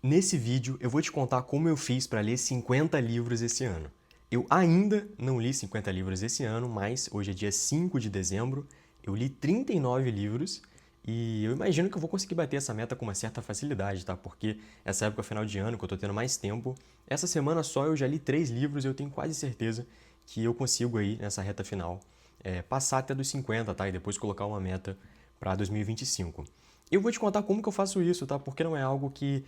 Nesse vídeo eu vou te contar como eu fiz para ler 50 livros esse ano. Eu ainda não li 50 livros esse ano, mas hoje é dia 5 de dezembro, eu li 39 livros e eu imagino que eu vou conseguir bater essa meta com uma certa facilidade, tá? Porque essa época final de ano que eu tô tendo mais tempo, essa semana só eu já li 3 livros e eu tenho quase certeza que eu consigo aí nessa reta final passar até dos 50, tá? E depois colocar uma meta para 2025. Eu vou te contar como que eu faço isso, tá? Porque não é algo que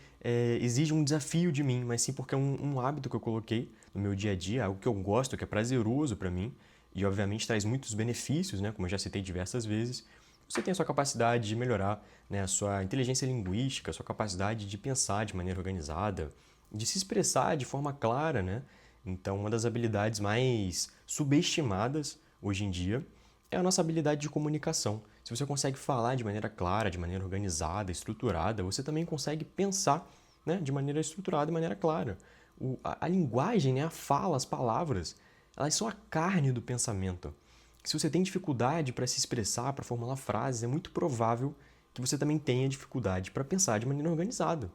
exige um desafio de mim, mas sim porque é um hábito que eu coloquei no meu dia a dia, algo que eu gosto, que é prazeroso para mim e obviamente traz muitos benefícios, né? Como eu já citei diversas vezes. Você tem a sua capacidade de melhorar, né, a sua inteligência linguística, a sua capacidade de pensar de maneira organizada, de se expressar de forma clara, né? Então, uma das habilidades mais subestimadas hoje em dia é a nossa habilidade de comunicação. Se você consegue falar de maneira clara, de maneira organizada, estruturada, você também consegue pensar, né, de maneira estruturada, de maneira clara. A linguagem, né, a fala, as palavras, elas são a carne do pensamento. Se você tem dificuldade para se expressar, para formular frases, é muito provável que você também tenha dificuldade para pensar de maneira organizada,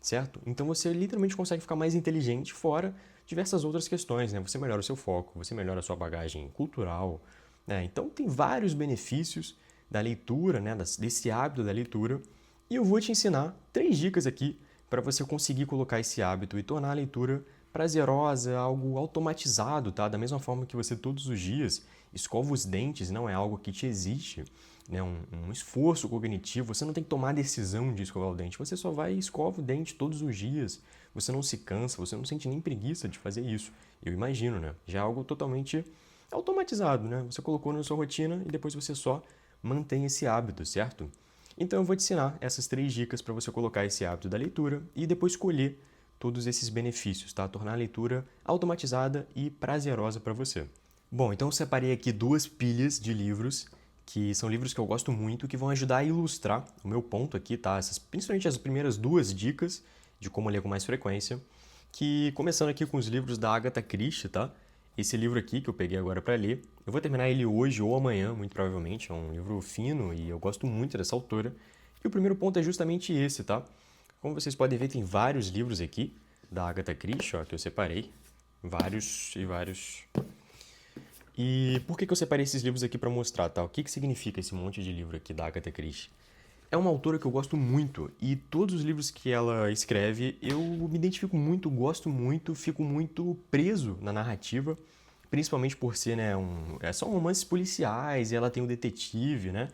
certo? Então você literalmente consegue ficar mais inteligente fora diversas outras questões, né? Você melhora o seu foco, você melhora a sua bagagem cultural, né? Então tem vários benefícios da leitura, né? Desse hábito da leitura. E eu vou te ensinar 3 dicas aqui para você conseguir colocar esse hábito e tornar a leitura prazerosa, algo automatizado, tá? Da mesma forma que você todos os dias escova os dentes, não é algo que te exige, né? Um esforço cognitivo, você não tem que tomar a decisão de escovar o dente, você só vai e escova o dente todos os dias, você não se cansa, você não sente nem preguiça de fazer isso, eu imagino, né? Já é algo totalmente automatizado, né? Você colocou na sua rotina e depois você só mantém esse hábito, certo? Então eu vou te ensinar essas 3 dicas para você colocar esse hábito da leitura e depois escolher todos esses benefícios, tá? Tornar a leitura automatizada e prazerosa para você. Bom, então eu separei aqui 2 pilhas de livros que são livros que eu gosto muito, que vão ajudar a ilustrar o meu ponto aqui, tá? Principalmente as primeiras 2 dicas de como ler com mais frequência, que começando aqui com os livros da Agatha Christie, tá? Esse livro aqui que eu peguei agora para ler, eu vou terminar ele hoje ou amanhã, muito provavelmente, é um livro fino e eu gosto muito dessa autora. E o primeiro ponto é justamente esse, tá? Como vocês podem ver, tem vários livros aqui da Agatha Christie, ó, que eu separei, vários e vários. E por que eu separei esses livros aqui para mostrar, tá? O que significa esse monte de livro aqui da Agatha Christie? É uma autora que eu gosto muito e todos os livros que ela escreve eu me identifico muito, gosto muito, fico muito preso na narrativa, principalmente por ser, né, são romances policiais e ela tem o detetive, né,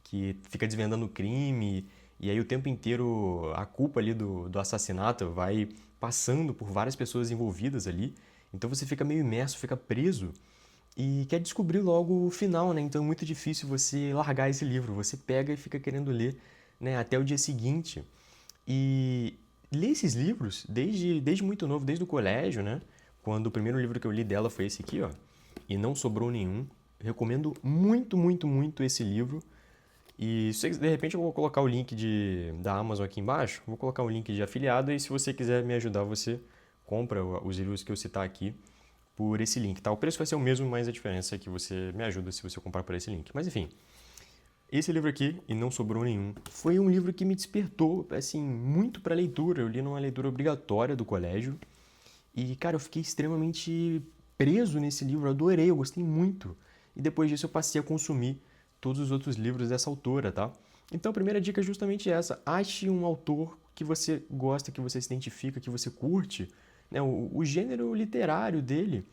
que fica desvendando o crime e aí o tempo inteiro a culpa ali do assassinato vai passando por várias pessoas envolvidas ali, então você fica meio imerso, fica preso e quer descobrir logo o final, né? Então é muito difícil você largar esse livro. Você pega e fica querendo ler, né, até o dia seguinte. E ler esses livros desde muito novo, desde o colégio, né? Quando o primeiro livro que eu li dela foi esse aqui, ó. E não sobrou nenhum. Recomendo muito, muito, muito esse livro. E se de repente eu vou colocar o link da Amazon aqui embaixo. Vou colocar o link de afiliado e se você quiser me ajudar, você compra os livros que eu citar aqui por esse link, tá? O preço vai ser o mesmo, mas a diferença é que você me ajuda se você comprar por esse link. Mas enfim, esse livro aqui, E Não Sobrou Nenhum, foi um livro que me despertou, assim, muito para leitura. Eu li numa leitura obrigatória do colégio e, cara, eu fiquei extremamente preso nesse livro, eu adorei, eu gostei muito. E depois disso eu passei a consumir todos os outros livros dessa autora, tá? Então a primeira dica é justamente essa: ache um autor que você gosta, que você se identifica, que você curte, né, o gênero literário dele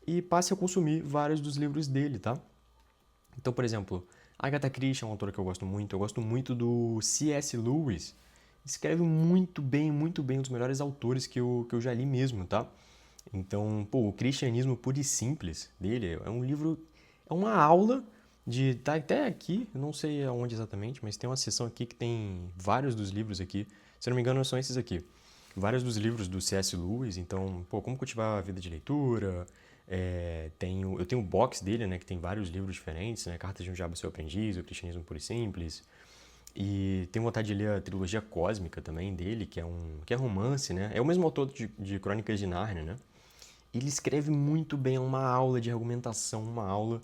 e passe a consumir vários dos livros dele, tá? Então, por exemplo, Agatha Christie é uma autora que eu gosto muito do C.S. Lewis, escreve muito bem, um dos melhores autores que eu já li mesmo, tá? Então, pô, o Cristianismo Puro e Simples dele é um livro, é uma aula de, tá até aqui, eu não sei aonde exatamente, mas tem uma seção aqui que tem vários dos livros aqui, se eu não me engano são esses aqui, vários dos livros do C.S. Lewis, então, pô, como cultivar a vida de leitura, eu tenho o box dele, né, que tem vários livros diferentes, né, Cartas de um Diabo Seu Aprendiz, O Cristianismo Puro e Simples, e tenho vontade de ler a trilogia cósmica também dele, que é romance, né, é o mesmo autor de Crônicas de Nárnia, né, ele escreve muito bem, é uma aula de argumentação, uma aula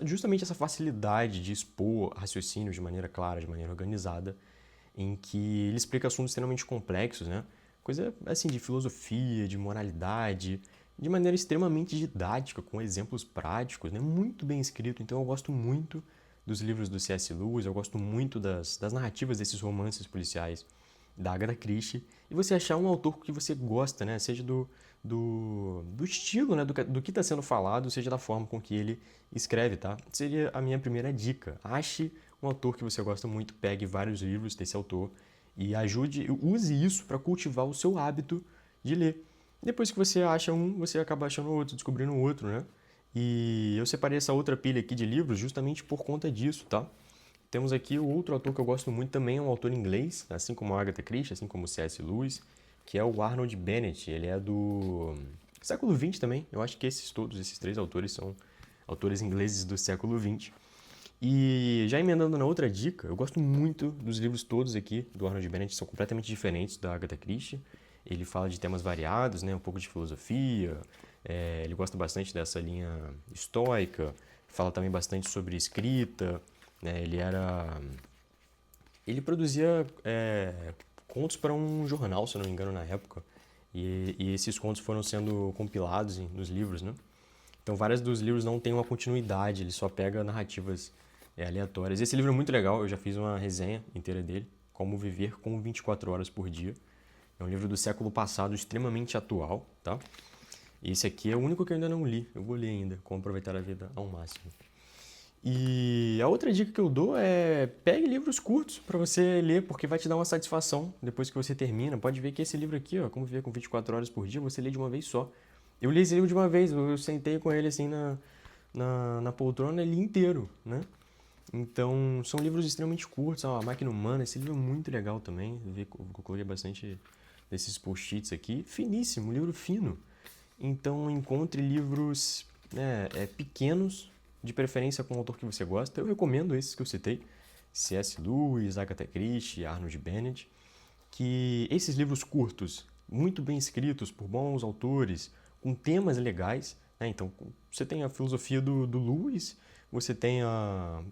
justamente essa facilidade de expor raciocínio de maneira clara, de maneira organizada. em que ele explica assuntos extremamente complexos, né? Coisa assim de filosofia, de moralidade, de maneira extremamente didática, com exemplos práticos, né? Muito bem escrito. Então eu gosto muito dos livros do C.S. Lewis, eu gosto muito das narrativas desses romances policiais da Agatha Christie. E você achar um autor que você gosta, né? Seja do estilo, né? Do que está sendo falado, seja da forma com que ele escreve, tá? Seria a minha primeira dica. Ache um autor que você gosta muito, pegue vários livros desse autor e use isso para cultivar o seu hábito de ler. Depois que você acha um, você acaba achando outro, descobrindo outro, né? E eu separei essa outra pilha aqui de livros justamente por conta disso, tá? Temos aqui o outro autor que eu gosto muito também, é um autor inglês, assim como a Agatha Christie, assim como o C.S. Lewis, que é o Arnold Bennett. Ele é do século XX também. Eu acho que todos esses três autores são autores ingleses do século XX. E já emendando na outra dica, eu gosto muito dos livros todos aqui do Arnold Bennett, são completamente diferentes da Agatha Christie. Ele fala de temas variados, né, um pouco de filosofia, ele gosta bastante dessa linha estoica, fala também bastante sobre escrita, né, ele produzia contos para um jornal, se eu não me engano, na época, e esses contos foram sendo compilados nos livros, né? Então, vários dos livros não têm uma continuidade, ele só pega narrativas aleatórias. Esse livro é muito legal, eu já fiz uma resenha inteira dele, Como Viver com 24 Horas por Dia. É um livro do século passado, extremamente atual, tá? E esse aqui é o único que eu ainda não li, eu vou ler ainda, Como Aproveitar a Vida ao Máximo. E a outra dica que eu dou é pegue livros curtos para você ler, porque vai te dar uma satisfação depois que você termina. Pode ver que esse livro aqui, ó, Como Viver com 24 Horas por Dia, você lê de uma vez só. Eu li esse livro de uma vez, eu sentei com ele assim na poltrona, ele inteiro, né? Então, são livros extremamente curtos. A Máquina Humana, esse livro é muito legal também. Eu coloquei bastante desses post-its aqui. Finíssimo, livro fino. Então, encontre livros pequenos, de preferência com um autor que você gosta. Eu recomendo esses que eu citei. C.S. Lewis, Agatha Christie, Arnold Bennett. Que esses livros curtos, muito bem escritos por bons autores, com temas legais, né? Então, você tem a filosofia do Lewis, você tem a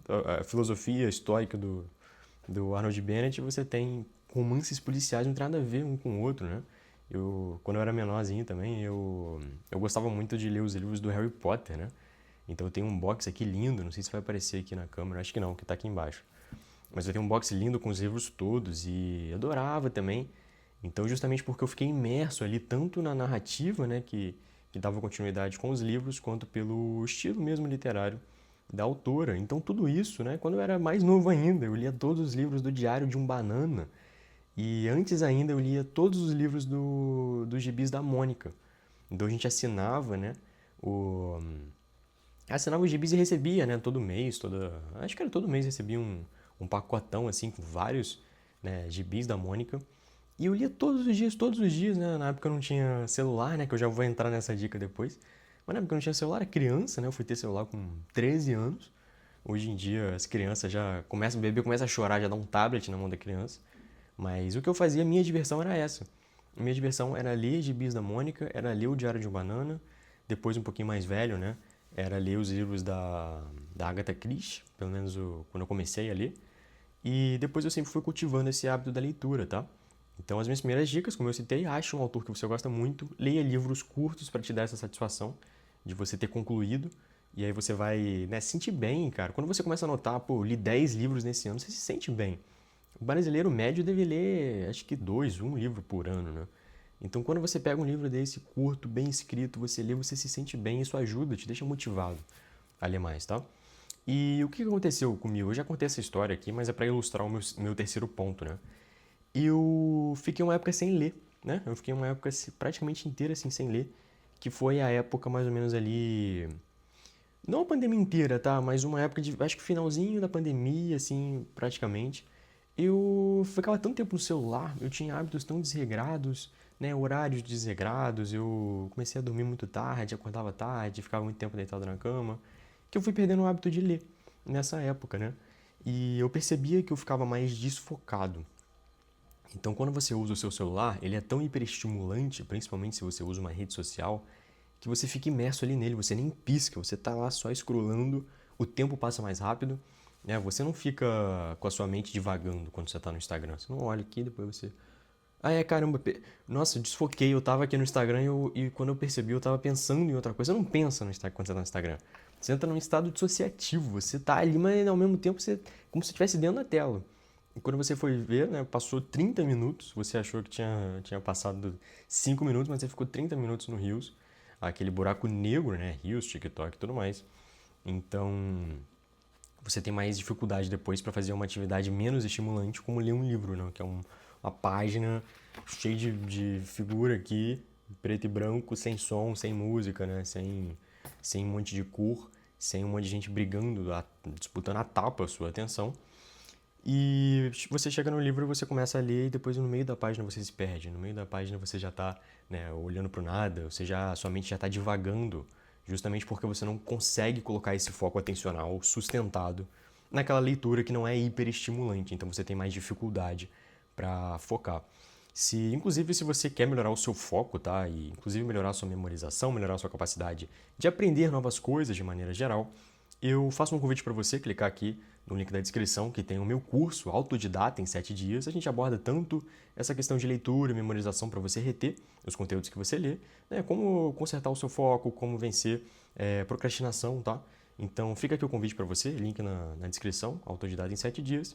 filosofia estoica do Arnold Bennett, você tem romances policiais, não tem nada a ver um com o outro, né? Quando eu era menorzinho também, eu gostava muito de ler os livros do Harry Potter, né? Então eu tenho um box aqui lindo, não sei se vai aparecer aqui na câmera, acho que não, que tá aqui embaixo. Mas eu tenho um box lindo com os livros todos e adorava também. Então, justamente porque eu fiquei imerso ali tanto na narrativa, né, que dava continuidade com os livros, quanto pelo estilo mesmo literário da autora. Então, tudo isso, né, quando eu era mais novo ainda, eu lia todos os livros do Diário de um Banana. E antes ainda, eu lia todos os livros dos gibis da Mônica. Então, a gente assinava, né, assinava os gibis e recebia, né, todo mês, acho que era todo mês recebia um pacotão, assim, com vários, né, gibis da Mônica. E eu lia todos os dias, né? Na época eu não tinha celular, né? Que eu já vou entrar nessa dica depois. Mas na época eu não tinha celular, era criança, né? Eu fui ter celular com 13 anos. Hoje em dia as crianças já começam, o bebê começa a chorar, já dá um tablet na mão da criança. Mas o que eu fazia, minha diversão era essa. A minha diversão era ler gibis da Mônica, era ler o Diário de um Banana. Depois, um pouquinho mais velho, né? Era ler os livros da Agatha Christie, pelo menos quando eu comecei a ler. E depois eu sempre fui cultivando esse hábito da leitura, tá? Então, as minhas primeiras dicas, como eu citei, ache um autor que você gosta muito, leia livros curtos para te dar essa satisfação de você ter concluído, e aí você vai, né, se sentir bem, cara. Quando você começa a notar, pô, li 10 livros nesse ano, você se sente bem. O brasileiro médio deve ler, acho que um livro por ano, né? Então, quando você pega um livro desse curto, bem escrito, você lê, você se sente bem, isso ajuda, te deixa motivado a ler mais, tá? E o que aconteceu comigo? Eu já contei essa história aqui, mas é para ilustrar o meu terceiro ponto, né? Eu fiquei uma época sem ler, né? Eu fiquei uma época praticamente inteira assim sem ler, que foi a época mais ou menos ali, não a pandemia inteira, tá? Mas uma época de, acho que finalzinho da pandemia, assim, praticamente. Eu ficava tanto tempo no celular, eu tinha hábitos tão desregrados, né? Horários desregrados, eu comecei a dormir muito tarde, acordava tarde, ficava muito tempo deitado na cama, que eu fui perdendo o hábito de ler nessa época, né? E eu percebia que eu ficava mais desfocado. Então, quando você usa o seu celular, ele é tão hiperestimulante, principalmente se você usa uma rede social, que você fica imerso ali nele, você nem pisca, você tá lá só scrollando, o tempo passa mais rápido né? Você não fica com a sua mente divagando quando você está no Instagram. Você não olha aqui, depois você... Ah, é, caramba, nossa, eu desfoquei, eu tava aqui no Instagram e quando eu percebi eu tava pensando em outra coisa. Você não pensa no Instagram quando você tá no Instagram. Você entra num estado dissociativo, você tá ali, mas ao mesmo tempo você como se estivesse dentro da tela. E quando você foi ver, né, passou 30 minutos, você achou que tinha passado 5 minutos, mas você ficou 30 minutos no Reels, aquele buraco negro, né, Reels, TikTok e tudo mais. Então, você tem mais dificuldade depois para fazer uma atividade menos estimulante, como ler um livro, né? Que é uma página cheia de figura aqui, preto e branco, sem som, sem música, né? Sem um monte de cor, sem um monte de gente brigando, disputando a tapa a sua atenção. E você chega no livro, você começa a ler e depois no meio da página você se perde. No meio da página você já está, né, olhando para o nada, sua mente já está divagando, justamente porque você não consegue colocar esse foco atencional sustentado naquela leitura que não é hiperestimulante, então você tem mais dificuldade para focar. Inclusive, se você quer melhorar o seu foco, tá? E inclusive melhorar a sua memorização, melhorar a sua capacidade de aprender novas coisas de maneira geral, eu faço um convite para você clicar aqui no link da descrição, que tem o meu curso Autodidata em 7 dias. A gente aborda tanto essa questão de leitura e memorização para você reter os conteúdos que você lê, né? Como consertar o seu foco, como vencer procrastinação, tá? Então fica aqui o convite para você, link na descrição, Autodidata em 7 dias.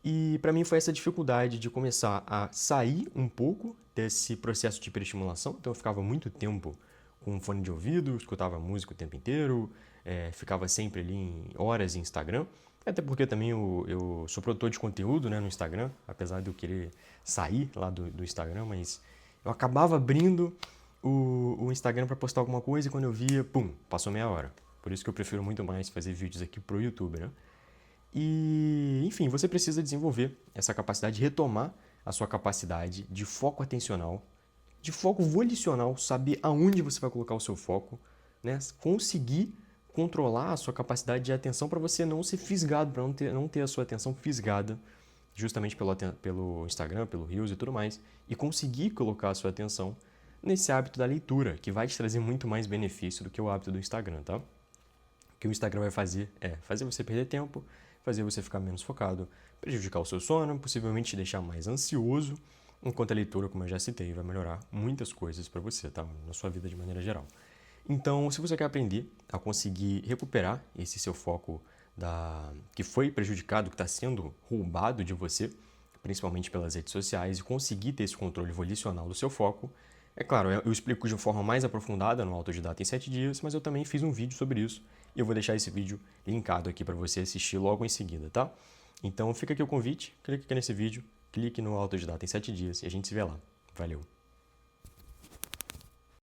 E para mim foi essa dificuldade de começar a sair um pouco desse processo de hiperestimulação. Então eu ficava muito tempo com um fone de ouvido, escutava música o tempo inteiro, ficava sempre ali horas em Instagram. Até porque também eu sou produtor de conteúdo, né, no Instagram, apesar de eu querer sair lá do Instagram, mas eu acabava abrindo o Instagram para postar alguma coisa e quando eu via, pum, passou meia hora. Por isso que eu prefiro muito mais fazer vídeos aqui pro YouTube, né? E, enfim, você precisa desenvolver essa capacidade de retomar a sua capacidade de foco atencional, de foco volicional, saber aonde você vai colocar o seu foco, né? Conseguir controlar a sua capacidade de atenção para você não ser fisgado, para não ter a sua atenção fisgada justamente pelo Instagram, pelo Reels e tudo mais, e conseguir colocar a sua atenção nesse hábito da leitura, que vai te trazer muito mais benefício do que o hábito do Instagram, tá? O que o Instagram vai fazer é fazer você perder tempo, fazer você ficar menos focado, prejudicar o seu sono, possivelmente te deixar mais ansioso, enquanto a leitura, como eu já citei, vai melhorar muitas coisas para você, tá? Na sua vida de maneira geral. Então, se você quer aprender a conseguir recuperar esse seu foco que foi prejudicado, que está sendo roubado de você, principalmente pelas redes sociais, e conseguir ter esse controle volicional do seu foco, é claro, eu explico de uma forma mais aprofundada no Autodidata em 7 dias, mas eu também fiz um vídeo sobre isso e eu vou deixar esse vídeo linkado aqui para você assistir logo em seguida, tá? Então fica aqui o convite, clique aqui nesse vídeo, clique no Autodidata em 7 dias e a gente se vê lá. Valeu!